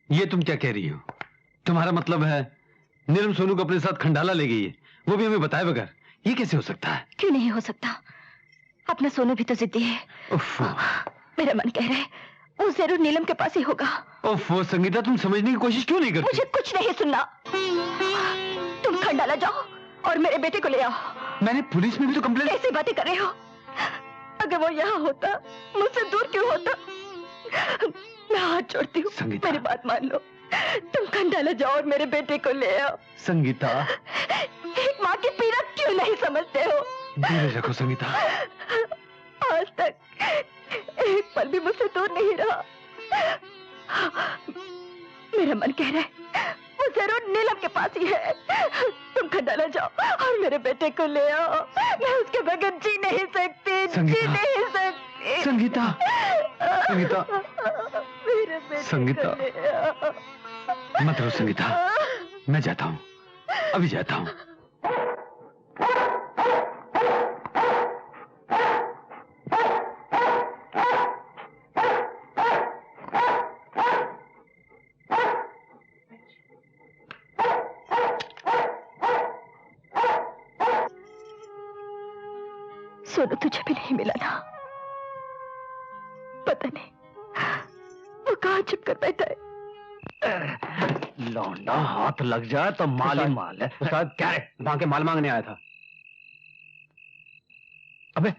ये तुम क्या कह रही हो? तुम्हारा मतलब है नीलम सोनू को अपने साथ खंडाला ले गई है, वो भी हमें बताए बगैर? ये कैसे हो सकता है? क्यों नहीं हो सकता? अपना सोनू भी तो जिद्दी है। मेरा मन कह रहा है वो जरूर नीलम के पास ही होगा। ओफो संगीता, तुम समझने की कोशिश क्यों नहीं करती? मुझे कुछ नहीं सुनना। तुम खंडाला जाओ और मेरे बेटे को ले आओ। मैंने पुलिस में भी तो कंप्लेंट। कैसी बातें कर रहे हो? अगर वो यहाँ होता, मुझसे दूर क्यों होता? मैं हाथ जोड़ती हूँ, मेरी बात मान लो। तुम खंडाला जाओ और मेरे बेटे को ले आओ। संगीता, एक माँ की पीड़ा क्यों नहीं समझते हो? धीरज रखो संगीता। आज तक एक पल भी मुझसे दूर नहीं रहा। मेरा मन कह रहा है वो जरूर नीलम के पास ही है। तुम खंडाला जाओ और मेरे बेटे को ले आओ। मैं उसके बगैर जी नहीं सकती, जी नहीं सकती। संगीता, संगीता, मेरे बेटे संगीता, को ले आओ। मत रो संगीता, मैं जाता हूँ, अभी जाता हूँ। सोनू तुझे भी नहीं मिला ना? पता नहीं वो कहाँ छिप कर बैठा है। लौंडा हाथ लग जाए तो माल ही माल है। उस्ताद, क्या है? वहां के माल मांगने आया था। अबे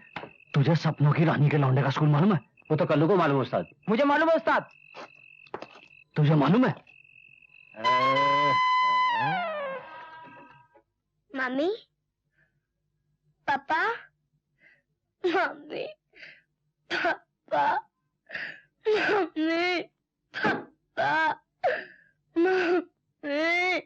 तुझे सपनों की रानी के लौंडे का स्कूल मालूम है? वो तो कल्लू को मालूम है उस्ताद। मुझे मालूम है उस्ताद। तुझे मालूम है? मम्मी, पापा, मम्मी, पापा, मम्मी, पापा, मम्मी।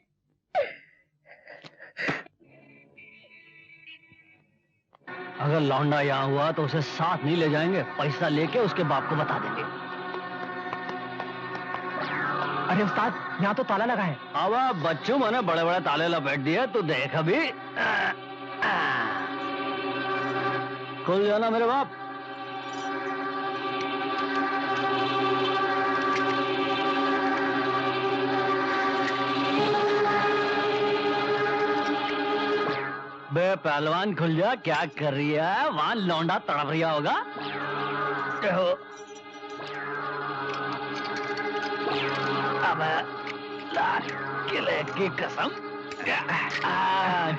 अगर लौंडा यहाँ हुआ तो उसे साथ नहीं ले जाएंगे, पैसा लेके उसके बाप को बता देंगे। अरे उस्ताद, यहाँ तो ताला लगा है। अब बच्चों मैंने बड़े बड़े ताले लपेट दिए, तू देख अभी। खुल जाना मेरे बाप। बे पहलवान खुल जा, क्या कर रही है? वहां लौंडा तड़प रिया होगा। अब लाल किले की कसम।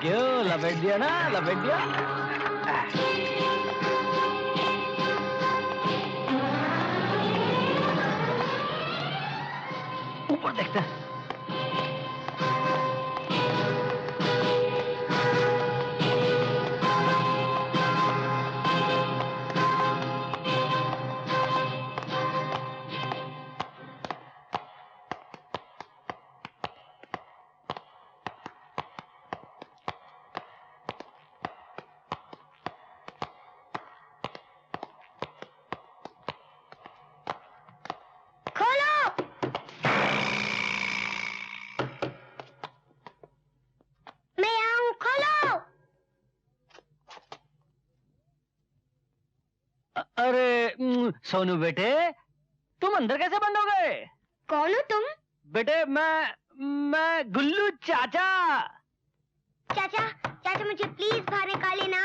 क्यों लपेट दिया ना? लपेट दिया। ऊपर देखते हैं। सोनू बेटे, तुम अंदर कैसे बंद हो गए? कौन हो तुम? बेटे मैं गुल्लू चाचा। चाचा, चाचा मुझे प्लीज बाहर निकाले ना।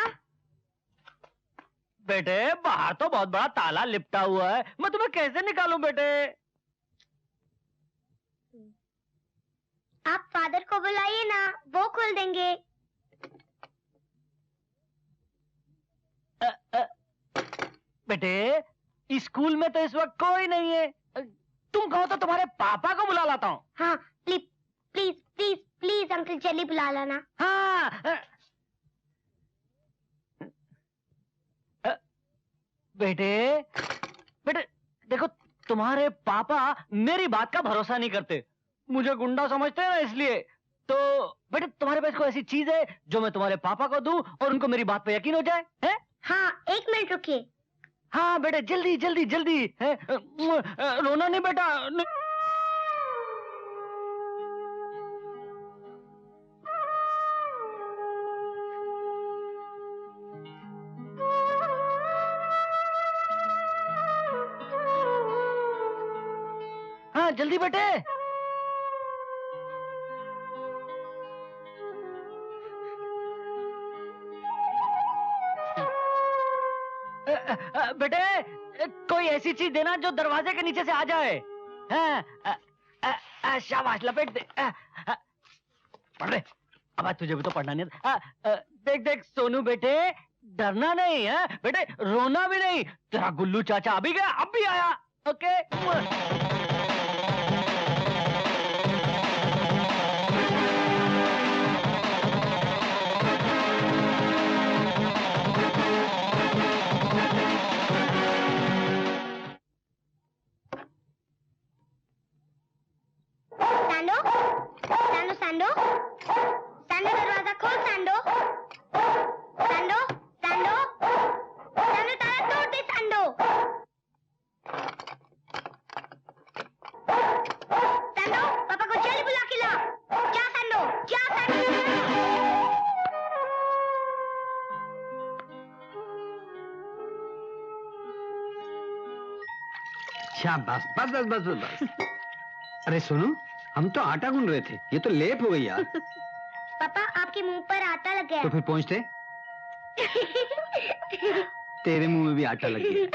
बेटे बाहर तो बहुत बड़ा ताला लिपटा हुआ है, मैं तुम्हें कैसे निकालूं बेटे? आप फादर को बुलाइए ना, वो खोल देंगे। बेटे स्कूल में तो इस वक्त कोई नहीं है, तुम कहो तो तुम्हारे पापा को बुला लाता हूँ। हाँ please please please please uncle जल्दी बुला लाना। हाँ बेटे बेटे देखो, तुम्हारे पापा मेरी बात का भरोसा नहीं करते, मुझे गुंडा समझते हैं ना, इसलिए तो बेटे तुम्हारे पास कोई ऐसी चीज है जो मैं तुम्हारे पापा को दूं और उनको मेरी बात पे यकीन हो जाए? है? हाँ 1 मिनट रुकिए। हाँ बेटे जल्दी जल्दी जल्दी है, रोना नहीं बेटा। हाँ जल्दी बेटे। बेटे कोई ऐसी चीज देना जो दरवाजे के नीचे से आ जाए। शाबाश, लपेट दे। पढ़ रहे। अब आज तुझे भी तो पढ़ना नहीं आता। देख देख सोनू बेटे, डरना नहीं है बेटे, रोना भी नहीं। तेरा गुल्लू चाचा अभी गया, अब भी आया। ओके। सैंडो, सैंडो, सैंडो, सैंडो दरवाजा खोल सैंडो, सैंडो, सैंडो, सैंडो ताला तोड़ दे सैंडो, सैंडो पापा को जल्दी बुला के ला, जा सैंडो, जा सैंडो। शाबाश, बस बस बस बस बस। अरे सुनो, हम तो आटा गूंद रहे थे, ये तो लेप हो गई यार। पापा आपके मुंह पर आटा लग गया। तो फिर पहुंचते तेरे मुंह में भी आटा लग गया।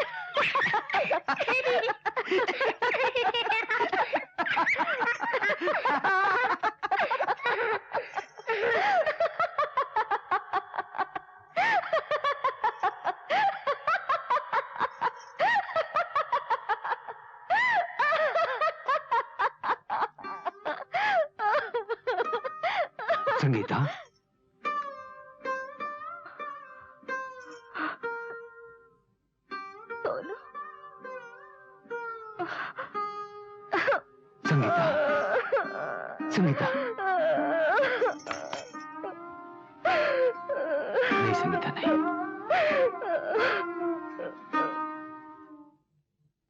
संगीता, सोनू, संगीता, संगीता, नहीं संगीता नहीं।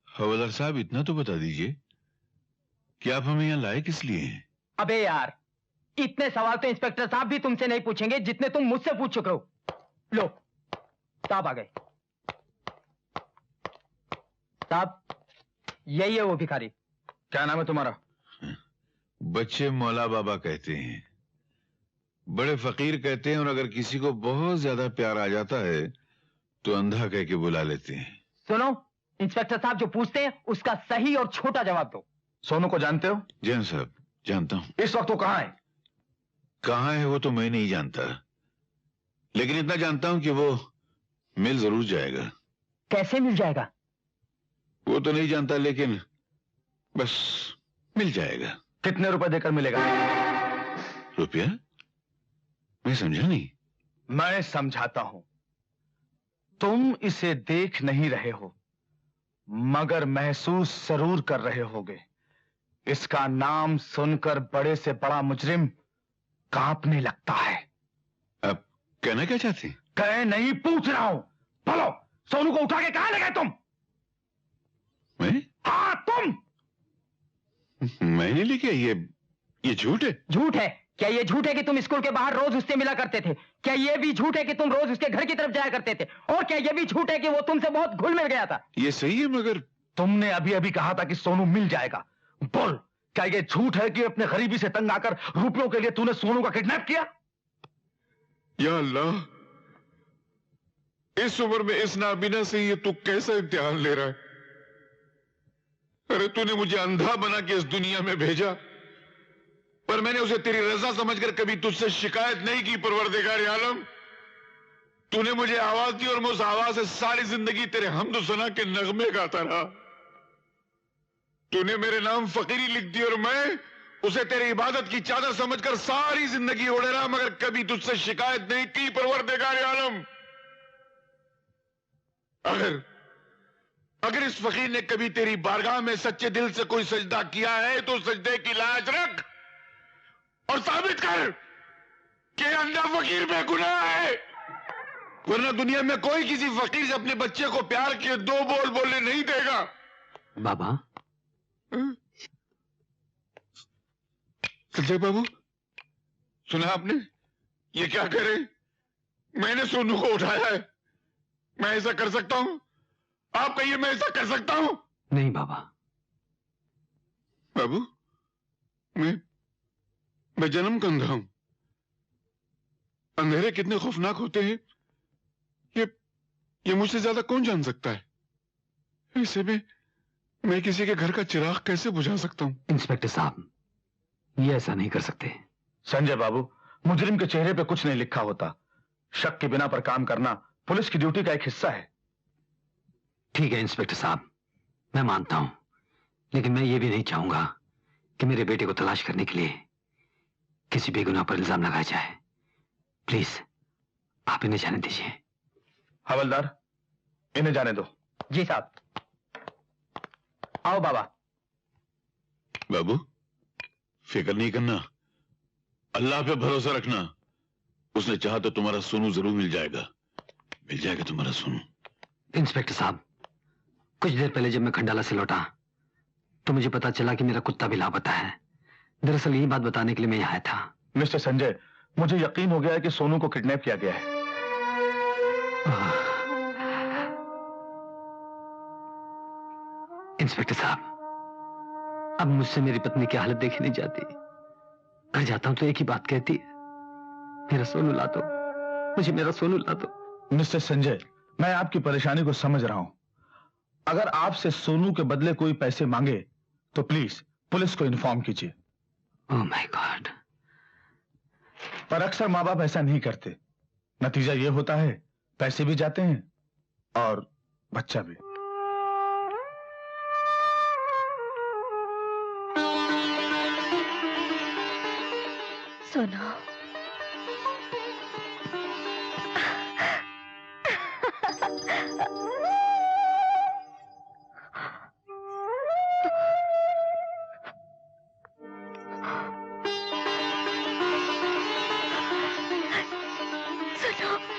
हवलदार साहब, इतना तो बता दीजिए कि आप हमें यहाँ लाए किस लिए हैं? अबे यार, इतने सवाल तो इंस्पेक्टर साहब भी तुमसे नहीं पूछेंगे जितने तुम मुझसे पूछ चुके हो। लो, साहब आ गए। साहब, यही है वो भिखारी। क्या नाम है तुम्हारा? बच्चे मौला बाबा कहते हैं, बड़े फकीर कहते हैं, और अगर किसी को बहुत ज्यादा प्यार आ जाता है तो अंधा कह के बुला लेते हैं। सुनो, इंस्पेक्टर साहब जो पूछते हैं उसका सही और छोटा जवाब दो। सोनू को जानते हो? जी हाँ साहब, जानता हूं। इस वक्त वो कहाँ है? कहाँ है वो तो मैं नहीं जानता, लेकिन इतना जानता हूं कि वो मिल जरूर जाएगा। कैसे मिल जाएगा? वो तो नहीं जानता, लेकिन बस मिल जाएगा। कितने रुपए देकर मिलेगा? रुपया? मैं समझा नहीं। मैं समझाता हूं। तुम इसे देख नहीं रहे हो, मगर महसूस जरूर कर रहे होगे। इसका नाम सुनकर बड़े से बड़ा मुजरिम कांपने लगता है। आप कहना क्या चाहते हैं? कह नहीं, पूछ रहा हूं। बोलो, सोनू को उठा के कहां ले गए तुम? मैं? हाँ तुम। मैंने लेके ये झूठ है। झूठ है? क्या ये झूठ है कि तुम स्कूल के बाहर रोज उससे मिला करते थे? क्या ये भी झूठ है कि तुम रोज उसके घर की तरफ जाया करते थे? और क्या ये भी झूठ है कि वो तुमसे बहुत घुल मिल गया था? ये सही है, मगर तुमने अभी अभी कहा था कि सोनू मिल जाएगा। बोल, क्या ये झूठ है कि अपने गरीबी से तंग आकर रुपयों के लिए तूने सोनू का किडनैप किया? या अल्लाह, इस उम्र में इस नाबीना से ये तू कैसा इम्तिहान ले रहा है? अरे तूने मुझे अंधा बना के इस दुनिया में भेजा, पर मैंने उसे तेरी रजा समझकर कभी तुझसे शिकायत नहीं की। परवरदिगार आलम, तूने मुझे आवाज दी और मैं उस आवाज से सारी जिंदगी तेरे हमद सना के नगमे गाता रहा। तूने मेरे नाम फकीरी लिख दी और मैं उसे तेरी इबादत की चादर समझकर सारी जिंदगी ओढ़े रहा, मगर कभी तुझसे शिकायत नहीं की। परवरदिगार आलम, अगर इस फकीर ने कभी तेरी बारगाह में सच्चे दिल से कोई सजदा किया है तो सजदे की लाज रख और साबित कर कि अंधा फकीर बेगुनाह है, वरना दुनिया में कोई किसी फकीर से अपने बच्चे को प्यार के दो बोल बोलने नहीं देगा। बाबा, संजय बाबू, सुना आपने? ये क्या करे? मैंने सोनू को उठाया है। मैं ऐसा कर सकता हूं? आप कहिए, मैं ऐसा कर सकता हूं? नहीं बाबा। बाबू, मैं जन्म का अंधा हूं। अंधेरे कितने खौफनाक होते हैं ये मुझसे ज्यादा कौन जान सकता है? ऐसे में मैं किसी के घर का चिराग कैसे बुझा सकता हूँ? इंस्पेक्टर साहब, ये ऐसा नहीं कर सकते। संजय बाबू, मुजरिम के चेहरे पे कुछ नहीं लिखा होता। शक के बिना पर काम करना पुलिस की ड्यूटी का एक हिस्सा है। ठीक है इंस्पेक्टर साहब, मैं मानता हूं, लेकिन मैं ये भी नहीं चाहूंगा कि मेरे बेटे को तलाश करने के लिए किसी बेगुनाह पर इल्जाम लगाया जाए। प्लीज आप इन्हें जाने दीजिए। हवलदार, इन्हें जाने दो। जी साहब। आओ बाबा। बाबू, फिक्र नहीं करना, अल्लाह पे भरोसा रखना। उसने चाहा तो तुम्हारा सोनू जरूर मिल जाएगा तुम्हारा सोनू। इंस्पेक्टर साहब, कुछ देर पहले जब मैं खंडाला से लौटा तो मुझे पता चला कि मेरा कुत्ता भी लापता है। दरअसल यही बात बताने के लिए मैं यहाँ आया था। मिस्टर संजय, मुझे यकीन हो गया है कि सोनू को किडनैप किया गया है। इंस्पेक्टर साहब, अब मुझसे मेरी पत्नी की हालत देखी नहीं जाती। घर जाता हूं तो एक ही बात कहती है, मेरा सोनू ला दो, मुझे मेरा सोनू ला दो। मिस्टर संजय, मैं आपकी परेशानी को समझ रहा हूं। अगर आपसे सोनू के बदले कोई पैसे मांगे तो प्लीज पुलिस को इन्फॉर्म कीजिए। Oh my God. पर अक्सर माँ बाप ऐसा नहीं करते। नतीजा ये होता है, पैसे भी जाते हैं और बच्चा भी। सोनू, सोनू।